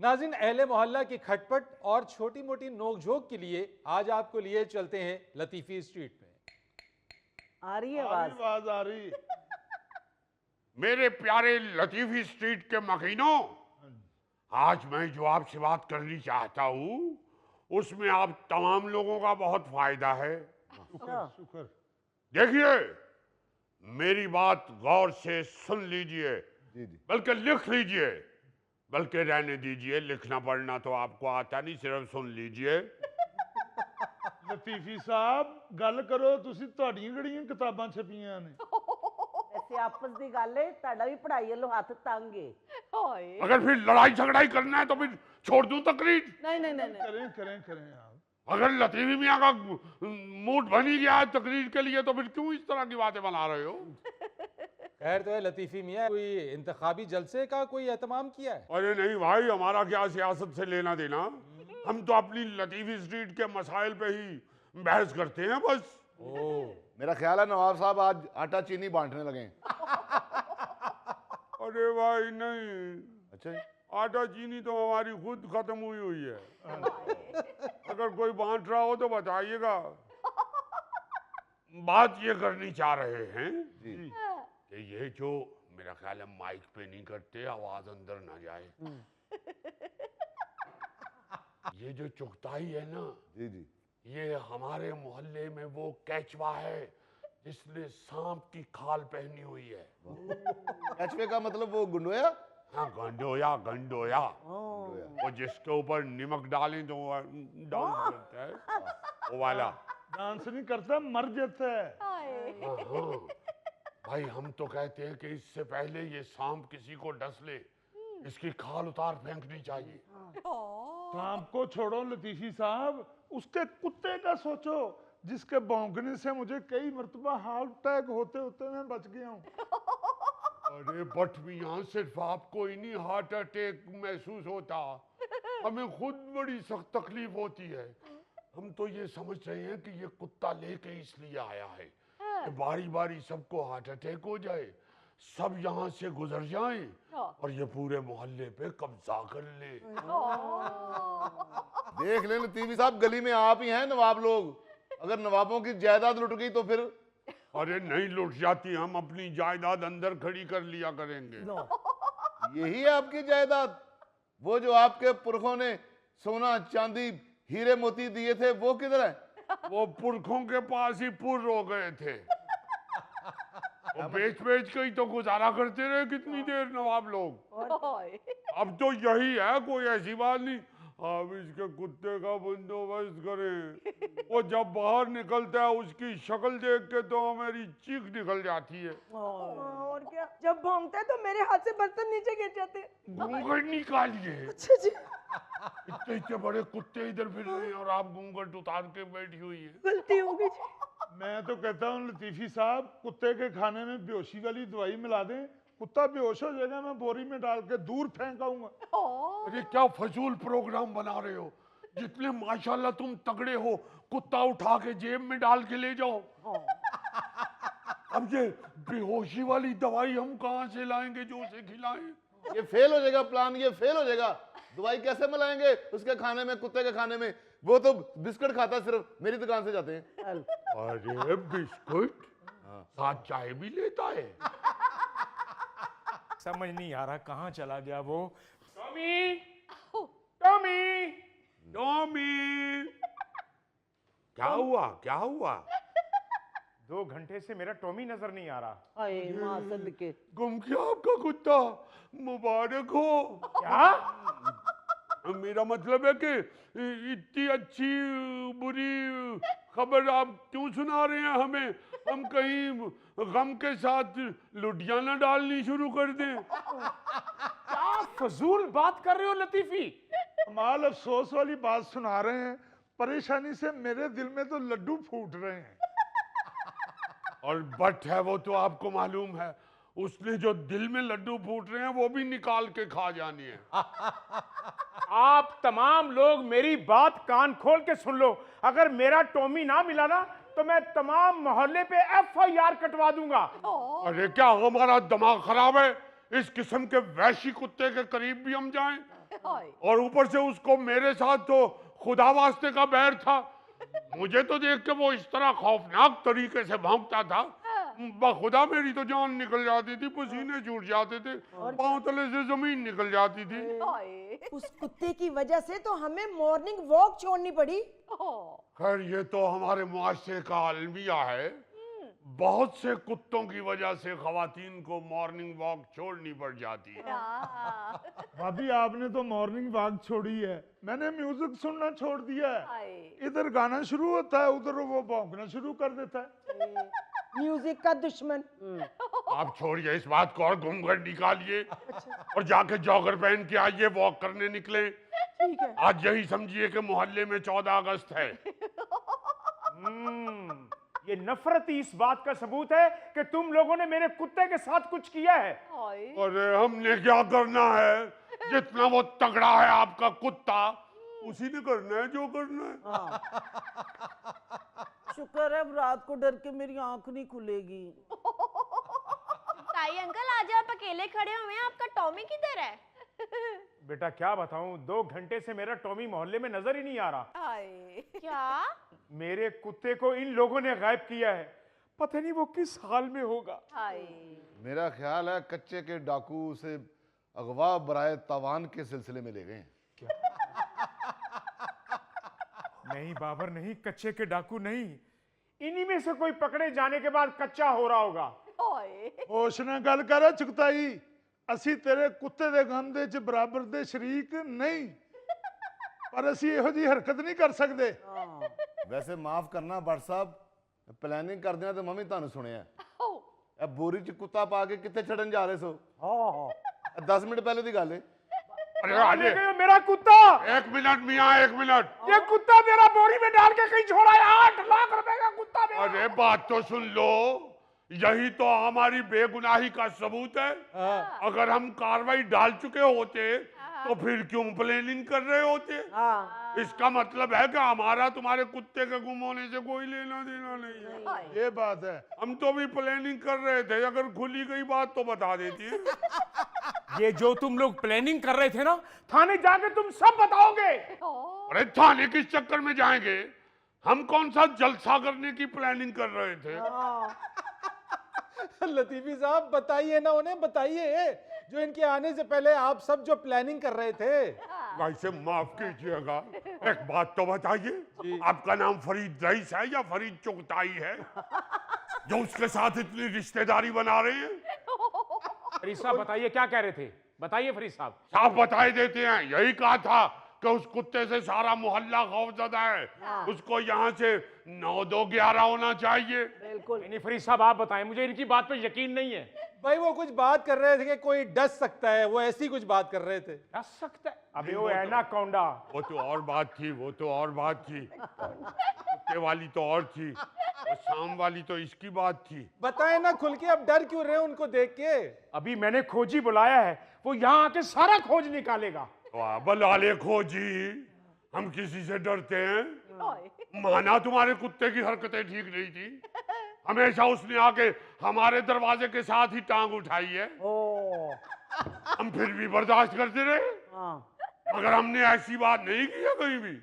नाज़रीन, अहले मोहल्ला की खटपट और छोटी मोटी नोकझोंक के लिए आज आपको लिए चलते हैं लतीफ़ी स्ट्रीट में। आ रही है आवाज? आवाज आ रही। मेरे प्यारे लतीफ़ी स्ट्रीट के मकीनों, आज मैं जो आपसे बात करनी चाहता हूँ उसमें आप तमाम लोगों का बहुत फायदा है। शुक्र शुक्र। देखिए, मेरी बात गौर से सुन लीजिए, बल्कि लिख लीजिए, बल्कि रहने दीजिए, लिखना पढ़ना तो आपको आता नहीं, सिर्फ सुन लीजिए। लतीफी साहब गल करो, तुसी तुहाडियां किहड़ियां किताबां छपियां ने? ऐसे आपस दी गल है, ताड़ा भी पढ़ाई वालों हाथ तंग है। अगर फिर लड़ाई झगड़ाई करना है तो फिर छोड़ दूं तकरीर? नहीं नहीं नहीं नहीं। करें करें करें आप। अगर लतीफ़ी मियाँ का मूड बन ही गया है तकरीर के लिए तो फिर क्यों इस तरह की बातें बना रहे हो? खैर तो है लतीफ़ी मियाँ, कोई इंतखाबी जलसे का कोई एहतमाम किया है? अरे नहीं भाई, हमारा क्या सियासत से लेना देना, हम तो अपनी लतीफ़ी स्ट्रीट के मसाइल पे ही बहस करते हैं बस। मेरा ख्याल है नवाब साहब आज आटा चीनी बांटने लगे हैं। अरे भाई नहीं, अच्छा जी। आटा चीनी तो हमारी खुद खत्म हुई हुई है। अगर कोई बांट रहा हो तो बताइएगा। बात ये करनी चाह रहे हैं जी। कि ये जो मेरा ख्याल है माइक पे नहीं करते, आवाज अंदर ना जाए, ये जो चुगताई है ना, जी जी। ये हमारे मोहल्ले में वो कैचवा है जिसने सांप की खाल पहनी हुई है। कछुए का मतलब वो गुंडोया? हाँ, गंडोया गंडोया, वो जिसके ऊपर नमक डालें तो वो डांस करता है, वो वाला। डांस नहीं करता, मर जाता है। हाँ, हाँ। भाई हम तो कहते हैं कि इससे पहले ये सांप किसी को डस ले, इसकी खाल उतार फेंकनी चाहिए। सांप को छोड़ो लतीफी साहब, उसके कुत्ते का सोचो जिसके भौंकने से मुझे कई मर्तबा हार्ट अटैक होते होते मैं बच गया हूँ। अरे बट मियाँ, सिर्फ आपको ही नहीं हार्ट अटैक महसूस होता, हमें खुद बड़ी सख्त तकलीफ होती है। हम तो ये समझ रहे हैं कि ये कुत्ता लेके इसलिए आया है कि बारी बारी सबको हार्ट अटैक हो जाए, सब यहाँ से गुजर जाएं और ये पूरे मोहल्ले पे कब्जा कर ले। देख ले लतीफी साहब, गली में आप ही हैं नवाब लोग, अगर नवाबों की जायदाद लुट गई तो फिर? अरे नहीं लुट जाती, हम अपनी जायदाद अंदर खड़ी कर लिया करेंगे। यही है आपकी जायदाद? वो जो आपके पुरखों ने सोना चांदी हीरे मोती दिए थे वो किधर है? वो पुरखों के पास ही पुर हो गए थे, वो बेच बेच के ही तो गुजारा करते रहे कितनी देर नवाब लोग। अब तो यही है, कोई ऐसी बात नहीं। आप इसके कुत्ते का बंदोबस्त करें, वो जब बाहर निकलता है उसकी शक्ल देख के तो मेरी चीख निकल जाती है। और क्या, जब भौंकता है तो मेरे हाथ से बर्तन नीचे गिर जाते हैं। घूंघट निकालिए। अच्छा जी। इतने इतने बड़े कुत्ते इधर फिर रहे हैं और आप घूंघट उतार के बैठी हुई है। गलती हो गई जी। मैं तो कहता हूँ लतीफी साहब, कुत्ते के खाने में बेहोशी वाली दवाई मिला दें, कुत्ता बेहोश हो जाएगा, मैं बोरी में डाल के दूर फेंक आऊंगा। अरे क्या फजूल प्रोग्राम बना रहे हो, जितने माशाल्लाह तुम तगड़े हो, कुत्ता उठा के जेब में डाल के ले जाओ। अब ये बेहोशी वाली दवाई हम कहाँ से लाएंगे जो उसे खिलाएं? ये फेल हो जाएगा प्लान, ये फेल हो जाएगा। दवाई कैसे मिलाएंगे उसके खाने में, कुत्ते के खाने में? वो तो बिस्कुट खाता है, सिर्फ मेरी दुकान से जाते हैं। अरे बिस्कुट साथ चाय भी लेता है? समझ नहीं आ रहा कहाँ चला गया वो। टॉमी, टॉमी, टॉमी, क्या हुआ क्या हुआ? 2 घंटे से मेरा टॉमी नजर नहीं आ रहा। हाय मां सदके। गुम गया आपका कुत्ता, मुबारक हो। क्या? मेरा मतलब है कि इतनी अच्छी बुरी खबर आप क्यों सुना रहे हैं हमें? हम कहीं गम के साथ लुधियाना डालनी शुरू कर दें? क्या फजूल बात कर रहे हो लतीफी? कमाल अफसोस वाली बात सुना रहे हैं, परेशानी से मेरे दिल में तो लड्डू फूट रहे हैं। और बट है वो तो आपको मालूम है, उसने जो दिल में लड्डू फूट रहे हैं वो भी निकाल के खा जानी है। आप तमाम लोग मेरी बात कान खोल के सुन लो, अगर मेरा टॉमी ना मिला ना तो मैं तमाम मोहल्ले पे FIR कटवा दूंगा। अरे क्या हमारा दिमाग खराब है? इस किस्म के वैशी कुत्ते के करीब भी हम जाएं? और ऊपर से उसको मेरे साथ तो खुदा वास्ते का बैर था। मुझे तो देख के वो इस तरह खौफनाक तरीके से भौंकता था, बखुदा मेरी तो जान निकल जाती थी, पसीने छूट जाते थे, पांव तले से जमीन निकल जाती थी। उस कुत्ते की वजह से तो हमें मॉर्निंग वॉक छोड़नी पड़ी। खैर ये तो हमारे मुआशरे का अलमिया है, बहुत से कुत्तों की वजह से खवातीन को मॉर्निंग वॉक छोड़नी पड़ जाती है। भाभी आपने तो मॉर्निंग वॉक छोड़ी है, मैंने म्यूजिक सुनना छोड़ दिया है। इधर गाना शुरू होता है, उधर वो भौंकना शुरू कर देता है। म्यूजिक का दुश्मन। आप छोड़िए इस बात को और घूमघट निकालिए और जाके जॉगर पहन के आइए, वॉक करने निकले। ठीक है। आज यही समझिए कि मोहल्ले में 14 अगस्त है। ये नफरत ही इस बात का सबूत है कि तुम लोगों ने मेरे कुत्ते के साथ कुछ किया है। अरे हमने क्या करना है, जितना वो तगड़ा है आपका कुत्ता उसी ने करना है जो करना है। शुक्र है अब रात को डर के मेरी आंख नहीं खुलेगी। ताई अंकल आज आप अकेले खड़े हुए हैं, आपका टॉमी किधर है? बेटा क्या बताऊं, 2 घंटे से मेरा टॉमी मोहल्ले में नजर ही नहीं आ रहा। क्या? मेरे कुत्ते को इन लोगों ने गायब किया है, पता नहीं वो किस हाल में होगा। मेरा ख्याल है कच्चे के डाकू उसे अगवा बराए तावान के सिलसिले में ले गए हैं। नहीं बाबर नहीं, कच्चे के डाकू नहीं, इन्हीं में से कोई पकड़े जाने के बाद कच्चा हो रहा होगा। होश ना गल कर चुगताई, असी तेरे कुत्ते दे गम दे च बराबर दे शरीक नहीं, पर असी इहो जी हरकत नहीं कर सकते। वैसे माफ करना भट्ट साहब, प्लानिंग कर देना तो मम्मी तानू सुनिया बोरी च कुत्ता पा के कितने छड़न जा रहे सो। 10 मिनट पहले दी गल है। अरे आजे मेरा कुत्ता, 1 मिनट मियाँ 1 मिनट। ये कुत्ता मेरा बोरी में डाल के कहीं छोड़ा है, 8 लाख रुपए का कुत्ता मेरा। अरे बात तो सुन लो, यही तो हमारी बेगुनाही का सबूत है। अगर हम कार्रवाई डाल चुके होते तो फिर क्यों प्लानिंग कर रहे होते? इसका मतलब है कि हमारा तुम्हारे कुत्ते के गुम होने से कोई लेना देना नहीं है। ये बात है। हम तो भी प्लानिंग कर रहे थे, अगर खुली गई बात तो बता देती है। ये जो तुम लोग प्लानिंग कर रहे थे ना, थाने जाके तुम सब बताओगे। अरे थाने किस चक्कर में जाएंगे, हम कौन सा जलसा करने की प्लानिंग कर रहे थे। लतीफी साहब बताइए ना उन्हें, बताइए जो इनके आने से पहले आप सब जो प्लानिंग कर रहे थे। भाई से माफ कीजिएगा, एक बात तो बताइए, आपका नाम फरीद रईस है या फरीद चुगताई है, जो उसके साथ इतनी रिश्तेदारी बना रहे हैं? फरीद साहब बताइए क्या कह रहे थे, बताइए फरीद साहब। साफ बताए देते हैं, यही कहा था कि उस कुत्ते से सारा मोहल्ला खौफजदा है, उसको यहाँ से 9-2-11 होना चाहिए। बिल्कुल नहीं फरीद साहब आप बताएं, मुझे इनकी बात पे यकीन नहीं है। भाई वो कुछ बात कर रहे थे कि कोई डस सकता है, वो ऐसी कुछ बात कर रहे थे। डस सकता है? अबे वो एनाकोंडा। वो तो और बात थी, वो तो और बात थी, कुत्ते वाली तो और थी, और शाम वाली तो इसकी बात थी। बताए ना खुल के, अब डर क्यों रहे उनको देख के? अभी मैंने खोजी बुलाया है, वो यहाँ आके सारा खोज निकालेगा। वाह बलाले खोजी, हम किसी से डरते हैं? माना तुम्हारे कुत्ते की हरकतें ठीक नहीं थी, हमेशा उसने आके हमारे दरवाजे के साथ ही टांग उठाई है, हम फिर भी बर्दाश्त करते रहे। मगर हमने ऐसी बात नहीं की है कहीं भी,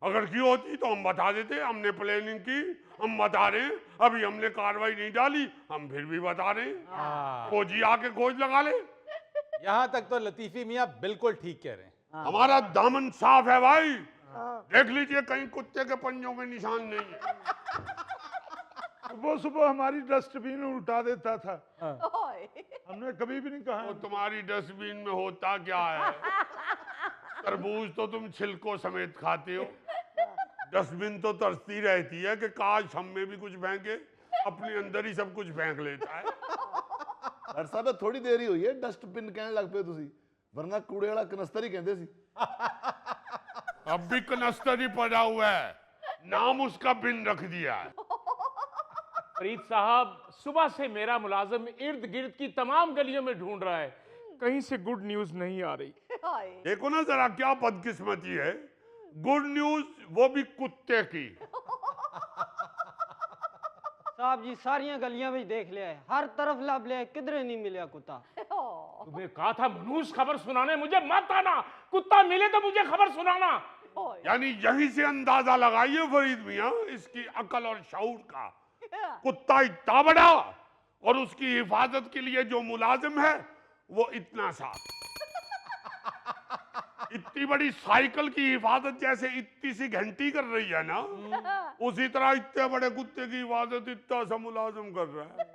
अगर की होती तो हम बता देते, हमने प्लानिंग की, हम बता रहे हैं, अभी हमने कार्रवाई नहीं डाली, हम फिर भी बता रहे हैं, खोजी आके खोज लगा ले। यहाँ तक तो लतीफी मियाँ बिल्कुल ठीक कह रहे हैं। हमारा दामन साफ है भाई, देख लीजिए कहीं कुत्ते के पंजों में निशान नहीं है। वो सुबह हमारी डस्टबिन उल्टा देता था, हमने कभी भी नहीं कहा। तो तुम्हारी डस्टबिन में होता क्या है, तरबूज तो तुम छिलकों समेत खाते हो, डस्टबिन तो तरसती रहती है कि काश हम में भी कुछ फेंके, अपने अंदर ही सब कुछ फेंक लेता है। भट्ट साहब थोड़ी देर ही हुई है डस्टबिन कहने लग पे तुसी, वरना कूड़े वाला कनस्तर ही कहते सी। अब भी कनस्तर ही पड़ा हुआ है, नाम उसका बिन रख दिया है। फरीद साहब सुबह से मेरा मुलाजिम इर्द गिर्द की तमाम गलियों में ढूंढ रहा है, कहीं से गुड न्यूज नहीं आ रही। देखो ना जरा क्या बदकिस्मती है, गुड न्यूज वो भी कुत्ते की। साहब जी सारियां गलियां भी देख लिया है, हर तरफ लब लिया, किधरे नहीं मिला कुत्ता। तुम्हें कहा था मनहूस खबर सुनाने मुझे मत आना, कुत्ता मिले तो मुझे खबर सुनाना। यानी यहीं से अंदाजा लगाइए फरीद मियाँ इसकी अकल और शऊर का। कुत्ता इतना बड़ा और उसकी हिफाजत के लिए जो मुलाजिम है वो इतना सा। इतनी बड़ी साइकिल की हिफाजत जैसे इतनी सी घंटी कर रही है ना, उसी तरह इतने बड़े कुत्ते की हिफाजत इतना सा मुलाजिम कर रहा है।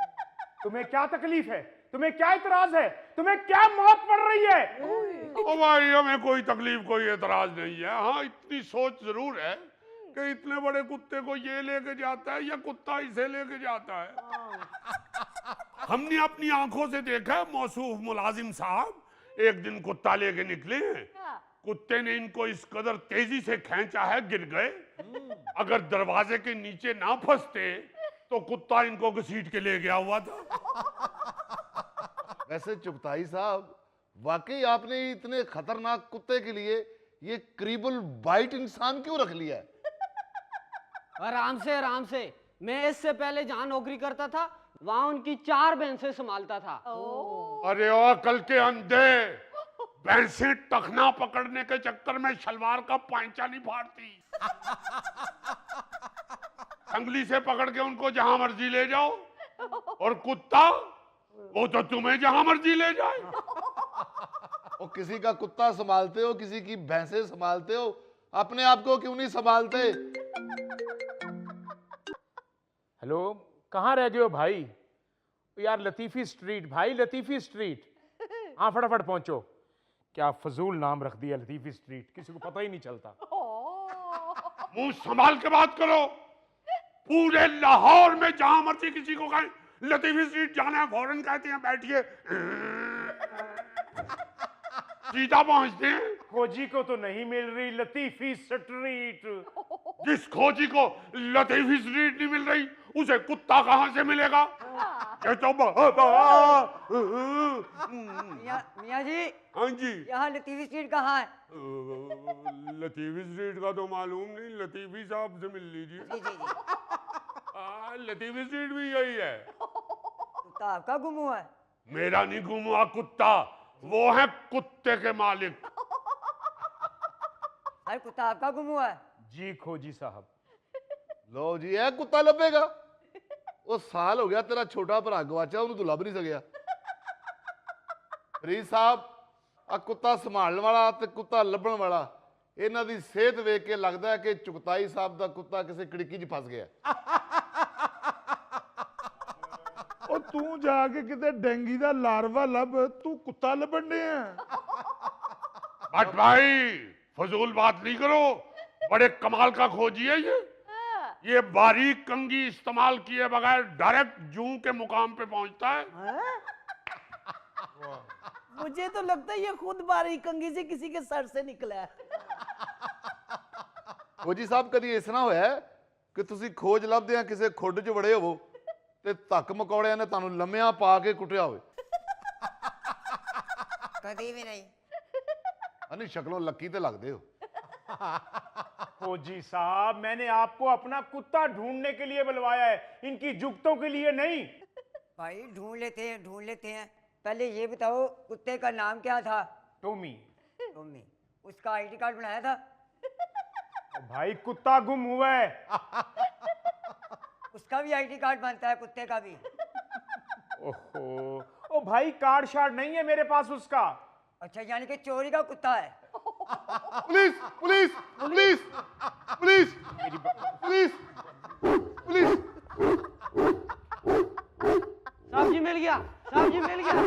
तुम्हें क्या तकलीफ है? तुम्हें क्या इतराज है? तुम्हें क्या मौत पड़ रही है? ओ भाई हमें कोई तकलीफ कोई एतराज नहीं है। हाँ इतनी सोच जरूर है कि इतने बड़े कुत्ते को ये लेके जाता है या कुत्ता इसे लेके जाता है। हमने अपनी आंखों से देखा मौसूफ मुलाजिम साहब एक दिन कुत्ता लेके निकले, कुत्ते ने इनको इस कदर तेजी से खींचा है गिर गए। अगर दरवाजे के नीचे ना फंसते तो कुत्ता इनको घसीट के ले गया हुआ था। वैसे चुगताई साहब, वाकई आपने इतने खतरनाक कुत्ते के लिए ये करीबुल बाइट इंसान क्यों रख लिया है? आराम से आराम से। मैं इससे पहले जहाँ नौकरी करता था वहाँ उनकी 4 भैंसें संभालता था। अरे ओ कल के अंधे, भैंसें टखना पकड़ने के चक्कर में शलवार का पांचा नहीं फाड़ती। अंगली से पकड़ के उनको जहां मर्जी ले जाओ, और कुत्ता वो तो तुम्हें जहां मर्जी ले जाए। और किसी का कुत्ता संभालते हो, किसी की भैंसें संभालते हो, अपने आप को क्यों नहीं संभालते? हेलो, कहाँ रह गए हो भाई? यार लतीफी स्ट्रीट भाई, लतीफी स्ट्रीट। हाँ फटाफट पहुंचो। क्या फजूल नाम रख दिया लतीफी स्ट्रीट, किसी को पता ही नहीं चलता। मुंह संभाल के बात करो। पूरे लाहौर में जहां मर्जी किसी को कहें लतीफी स्ट्रीट जाना है, फौरन कहते हैं बैठिए, सीधा पहुंचते हैं। खोजी को तो नहीं मिल रही लतीफी स्ट्रीट। जिस खोजी को लतीफी स्ट्रीट नहीं मिल रही उसे कुत्ता कहां से मिलेगा? ये तो मियाँ जी, हाँ जी, यहाँ लतीफी स्ट्रीट कहाँ है? लतीफी स्ट्रीट का तो मालूम नहीं, लतीफी साहब से मिल लीजिए। जी जी जी। लतीफी स्ट्रीट भी यही है। कुत्ता आपका गुम हुआ है? मेरा नहीं गुम हुआ कुत्ता, वो है कुत्ते के मालिक। अरे कुत्ता आपका गुम हुआ है? जी खोजी साहब। लो जी, है कुत्ता लभेगा। वो साल हो गया तेरा छोटा भरा गवाचा, उन्हें तू लभ नहीं सकिया। फरीद साहब, आ कुत्ता संभालने वाला ते कुत्ता लभण वाला, इन्हां दी सेहत वेख के लगता है कि चुगताई साहब दा कुत्ता किसी कड़िकी च फस गया। और तू जाके किते डेंगी दा लार्वा लब, तू कुत्ता लभण दे है। बट भाई फजूल बात नहीं करो, बड़े कमाल का खोजी है ये बारीक कंगी इस्तेमाल किए बगैर डायरेक्ट जूं के मुकाम पे पहुंचता है। मुझे तो लगता है ये खुद बारीक कंघी से किसी के सर से निकला है। खोजी साहब, कदी इस ना होया कि तुसी खोज लभदे किसी खुड च वड़े होवो ते धक्क मकौड़िਆਂ ने ਤੁਹਾਨੂੰ ਲੰਮਿਆਂ ਪਾ ਕੇ ਕੁੱਟਿਆ ਹੋਵੇ? कभी भी नहीं। नहीं शक्लों लक्की ते लगदे हो। खोजी साहब, मैंने आपको अपना कुत्ता ढूंढने के लिए बुलवाया है, इनकी जुगतों के लिए नहीं। भाई ढूंढ लेते हैं। पहले ये बताओ कुत्ते का नाम क्या था? टोमी। टॉमी। उसका आईडी कार्ड बनाया था? भाई कुत्ता गुम हुआ है। उसका भी आईडी कार्ड बनता है, कुत्ते का भी। ओहो, ओ भाई कार्ड शार्ड नहीं है मेरे पास उसका। अच्छा, यानी कि चोरी का कुत्ता है। Police police police police police police. साहब जी मिल गया, साहब जी मिल गया।